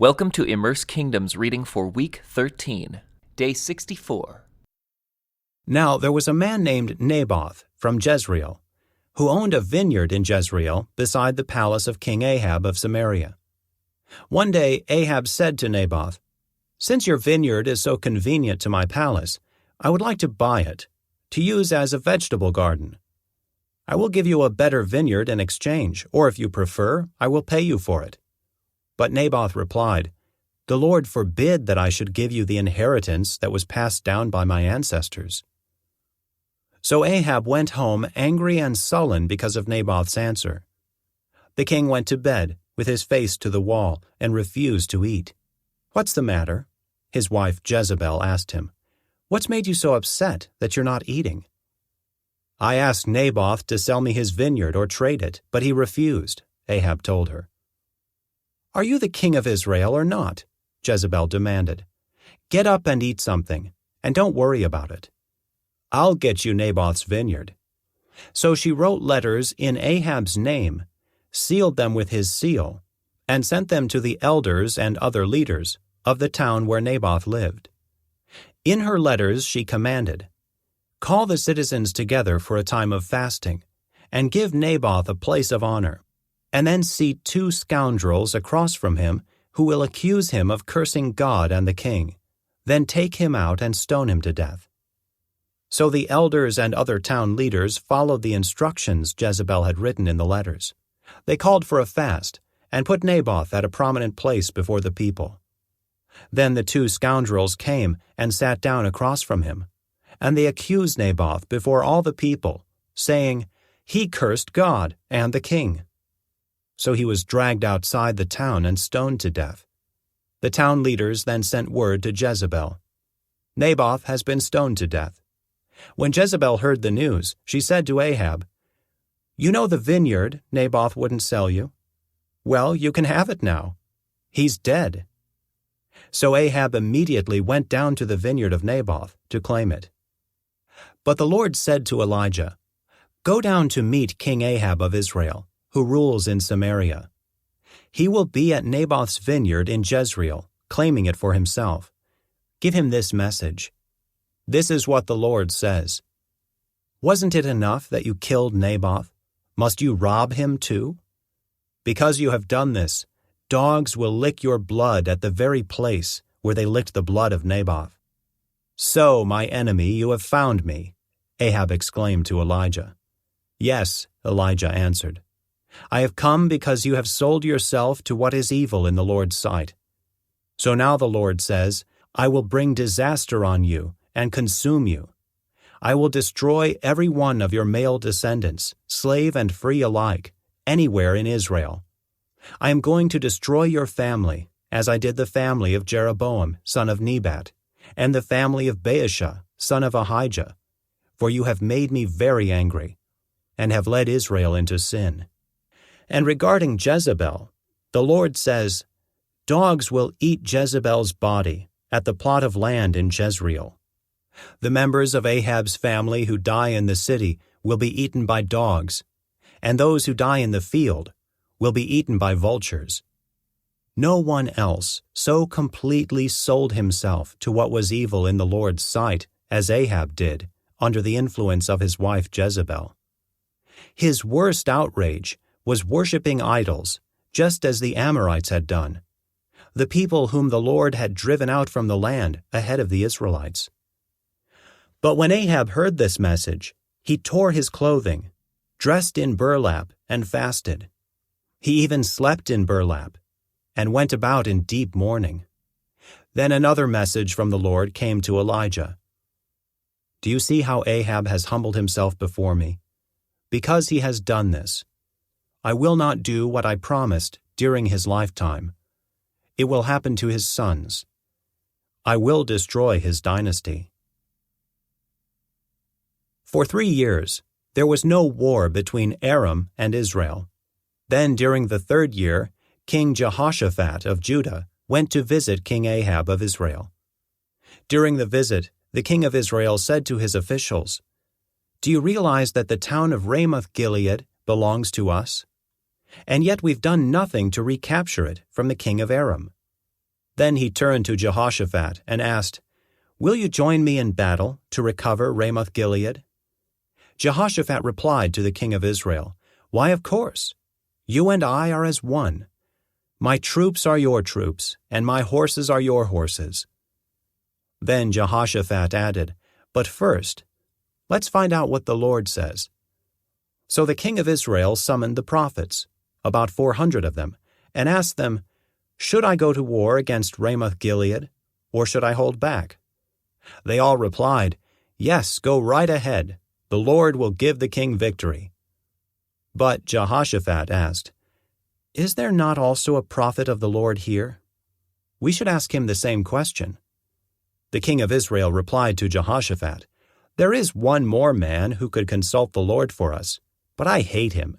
Welcome to Immerse Kingdom's reading for Week 13, Day 64. Now there was a man named Naboth from Jezreel, who owned a vineyard in Jezreel beside the palace of King Ahab of Samaria. One day Ahab said to Naboth, "Since your vineyard is so convenient to my palace, I would like to buy it, to use as a vegetable garden. I will give you a better vineyard in exchange, or if you prefer, I will pay you for it." But Naboth replied, "The Lord forbid that I should give you the inheritance that was passed down by my ancestors." So Ahab went home angry and sullen because of Naboth's answer. The king went to bed with his face to the wall and refused to eat. "What's the matter?" his wife Jezebel asked him. "What's made you so upset that you're not eating?" "I asked Naboth to sell me his vineyard or trade it, but he refused," Ahab told her. "Are you the king of Israel or not?" Jezebel demanded. "Get up and eat something, and don't worry about it. I'll get you Naboth's vineyard." So she wrote letters in Ahab's name, sealed them with his seal, and sent them to the elders and other leaders of the town where Naboth lived. In her letters she commanded, "Call the citizens together for a time of fasting, and give Naboth a place of honor, and then seat 2 scoundrels across from him who will accuse him of cursing God and the king. Then take him out and stone him to death." So the elders and other town leaders followed the instructions Jezebel had written in the letters. They called for a fast and put Naboth at a prominent place before the people. Then the 2 scoundrels came and sat down across from him, and they accused Naboth before all the people, saying, "He cursed God and the king." So he was dragged outside the town and stoned to death. The town leaders then sent word to Jezebel, "Naboth has been stoned to death." When Jezebel heard the news, she said to Ahab, "You know the vineyard Naboth wouldn't sell you? Well, you can have it now. He's dead." So Ahab immediately went down to the vineyard of Naboth to claim it. But the Lord said to Elijah, "Go down to meet King Ahab of Israel, who rules in Samaria. He will be at Naboth's vineyard in Jezreel, claiming it for himself. Give him this message. This is what the Lord says. Wasn't it enough that you killed Naboth? Must you rob him too? Because you have done this, dogs will lick your blood at the very place where they licked the blood of Naboth." "So, my enemy, you have found me," Ahab exclaimed to Elijah. "Yes," Elijah answered. "I have come because you have sold yourself to what is evil in the Lord's sight. So now the Lord says, I will bring disaster on you and consume you. I will destroy every one of your male descendants, slave and free alike, anywhere in Israel. I am going to destroy your family, as I did the family of Jeroboam, son of Nebat, and the family of Baasha, son of Ahijah, for you have made me very angry, and have led Israel into sin. And regarding Jezebel, the Lord says, Dogs will eat Jezebel's body at the plot of land in Jezreel. The members of Ahab's family who die in the city will be eaten by dogs, and those who die in the field will be eaten by vultures. No one else so completely sold himself to what was evil in the Lord's sight as Ahab did under the influence of his wife Jezebel. His worst outrage was worshiping idols, just as the Amorites had done, the people whom the Lord had driven out from the land ahead of the Israelites. But when Ahab heard this message, he tore his clothing, dressed in burlap, and fasted. He even slept in burlap, and went about in deep mourning. Then another message from the Lord came to Elijah. "Do you see how Ahab has humbled himself before me? Because he has done this, I will not do what I promised during his lifetime. It will happen to his sons. I will destroy his dynasty." For 3 years, there was no war between Aram and Israel. Then during the 3rd year, King Jehoshaphat of Judah went to visit King Ahab of Israel. During the visit, the king of Israel said to his officials, "Do you realize that the town of Ramoth-Gilead belongs to us? And yet we've done nothing to recapture it from the king of Aram. Then he turned to Jehoshaphat and asked, "Will you join me in battle to recover Ramoth-Gilead?" Jehoshaphat replied to the king of Israel, "Why, of course. You and I are as one. My troops are your troops, and my horses are your horses." Then Jehoshaphat added, "But first, let's find out what the Lord says." So the king of Israel summoned the prophets, about 400 of them, and asked them, "Should I go to war against Ramoth-Gilead, or should I hold back?" They all replied, "Yes, go right ahead. The Lord will give the king victory." But Jehoshaphat asked, "Is there not also a prophet of the Lord here? We should ask him the same question." The king of Israel replied to Jehoshaphat, "There is one more man who could consult the Lord for us, but I hate him.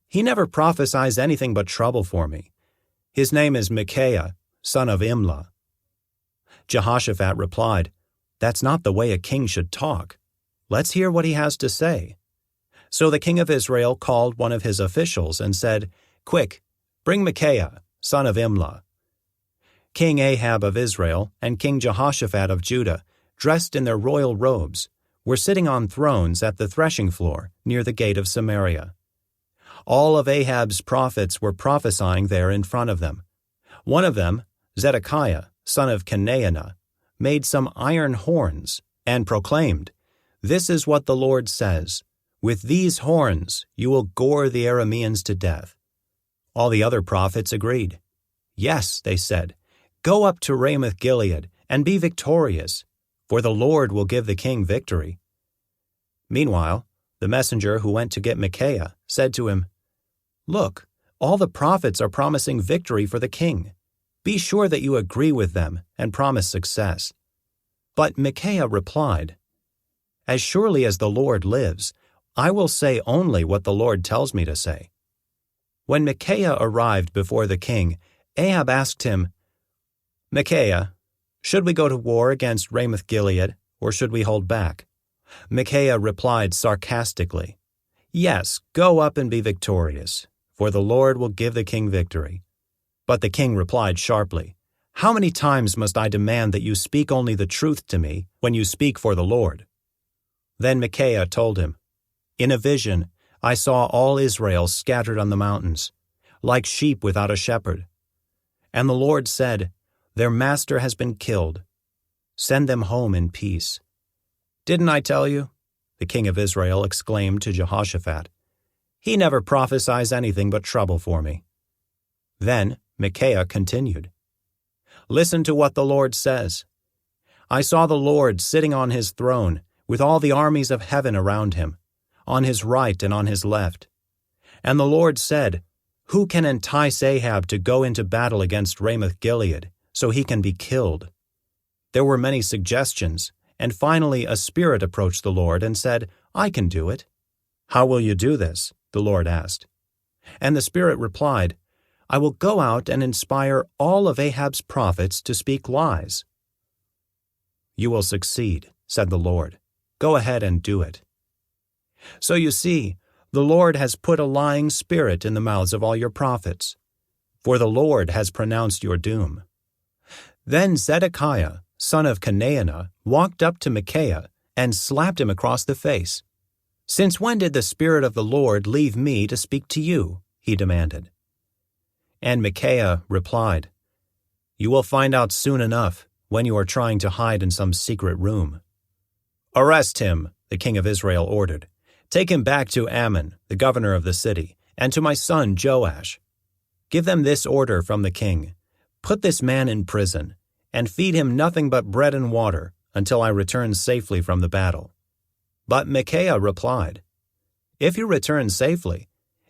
He never prophesies anything but trouble for me. His name is Micaiah, son of Imlah." Jehoshaphat replied, "That's not the way a king should talk. Let's hear what he has to say." So the king of Israel called one of his officials and said, "Quick, bring Micaiah, son of Imlah." King Ahab of Israel and King Jehoshaphat of Judah, dressed in their royal robes, were sitting on thrones at the threshing floor near the gate of Samaria. All of Ahab's prophets were prophesying there in front of them. One of them, Zedekiah, son of Kenaanah, made some iron horns and proclaimed, "This is what the Lord says, with these horns you will gore the Arameans to death." All the other prophets agreed. "Yes," they said, "go up to Ramoth-Gilead and be victorious, for the Lord will give the king victory." Meanwhile, the messenger who went to get Micaiah said to him, "Look, all the prophets are promising victory for the king. Be sure that you agree with them and promise success." But Micaiah replied, "As surely as the Lord lives, I will say only what the Lord tells me to say." When Micaiah arrived before the king, Ahab asked him, "Micaiah, should we go to war against Ramoth-Gilead, or should we hold back?" Micaiah replied sarcastically, "Yes, go up and be victorious, for the Lord will give the king victory." But the king replied sharply, "How many times must I demand that you speak only the truth to me when you speak for the Lord?" Then Micaiah told him, "In a vision I saw all Israel scattered on the mountains, like sheep without a shepherd. And the Lord said, 'Their master has been killed. Send them home in peace.'" "Didn't I tell you?" the king of Israel exclaimed to Jehoshaphat. "He never prophesies anything but trouble for me." Then Micaiah continued, "Listen to what the Lord says. I saw the Lord sitting on his throne, with all the armies of heaven around him, on his right and on his left. And the Lord said, 'Who can entice Ahab to go into battle against Ramoth-Gilead, so he can be killed?' There were many suggestions, and finally a spirit approached the Lord and said, 'I can do it.' 'How will you do this?' the Lord asked. And the spirit replied, 'I will go out and inspire all of Ahab's prophets to speak lies.' 'You will succeed,' said the Lord. 'Go ahead and do it.' So you see, the Lord has put a lying spirit in the mouths of all your prophets, for the Lord has pronounced your doom." Then Zedekiah, son of Kenaanah, walked up to Micaiah and slapped him across the face. "Since when did the Spirit of the Lord leave me to speak to you?" he demanded. And Micaiah replied, "You will find out soon enough when you are trying to hide in some secret room." "Arrest him," the king of Israel ordered. "Take him back to Ammon, the governor of the city, and to my son Joash. Give them this order from the king: Put this man in prison, and feed him nothing but bread and water until I return safely from the battle." But Micaiah replied, "If you return safely,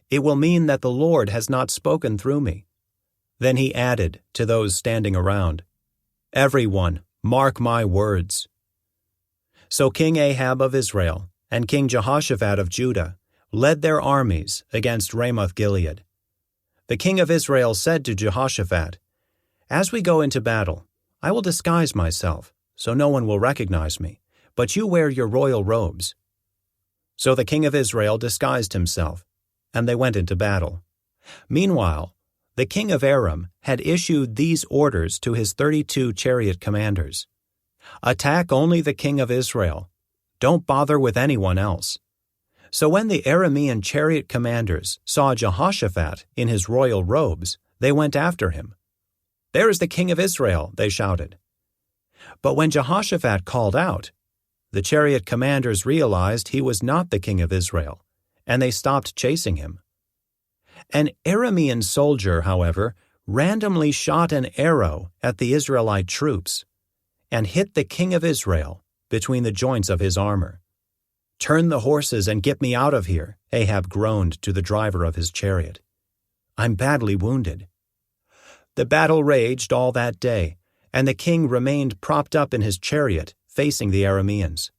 it will mean that the Lord has not spoken through me." Then he added to those standing around, "Everyone, mark my words." So King Ahab of Israel and King Jehoshaphat of Judah led their armies against Ramoth-Gilead. The king of Israel said to Jehoshaphat, "As we go into battle, I will disguise myself, so no one will recognize me, but you wear your royal robes." So the king of Israel disguised himself, and they went into battle. Meanwhile, the king of Aram had issued these orders to his 32 chariot commanders: "Attack only the king of Israel. Don't bother with anyone else." So when the Aramean chariot commanders saw Jehoshaphat in his royal robes, they went after him. "There is the king of Israel," they shouted. But when Jehoshaphat called out, the chariot commanders realized he was not the king of Israel, and they stopped chasing him. An Aramean soldier, however, randomly shot an arrow at the Israelite troops and hit the king of Israel between the joints of his armor. "Turn the horses and get me out of here," Ahab groaned to the driver of his chariot. "I'm badly wounded." The battle raged all that day, and the king remained propped up in his chariot, facing the Arameans.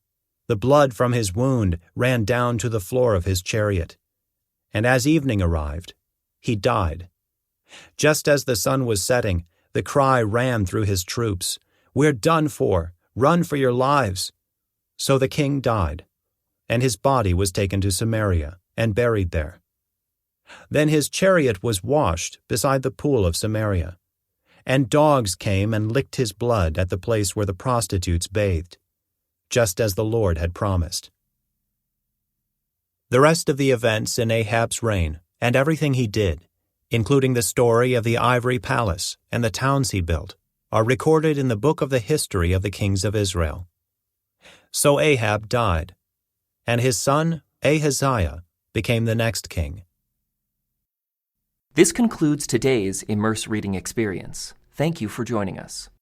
The blood from his wound ran down to the floor of his chariot. And as evening arrived, he died. Just as the sun was setting, the cry ran through his troops, "We're done for! Run for your lives!" So the king died, and his body was taken to Samaria and buried there. Then his chariot was washed beside the pool of Samaria, and dogs came and licked his blood at the place where the prostitutes bathed, just as the Lord had promised. The rest of the events in Ahab's reign and everything he did, including the story of the ivory palace and the towns he built, are recorded in the book of the history of the kings of Israel. So Ahab died, and his son Ahaziah became the next king. This concludes today's Immerse reading experience. Thank you for joining us.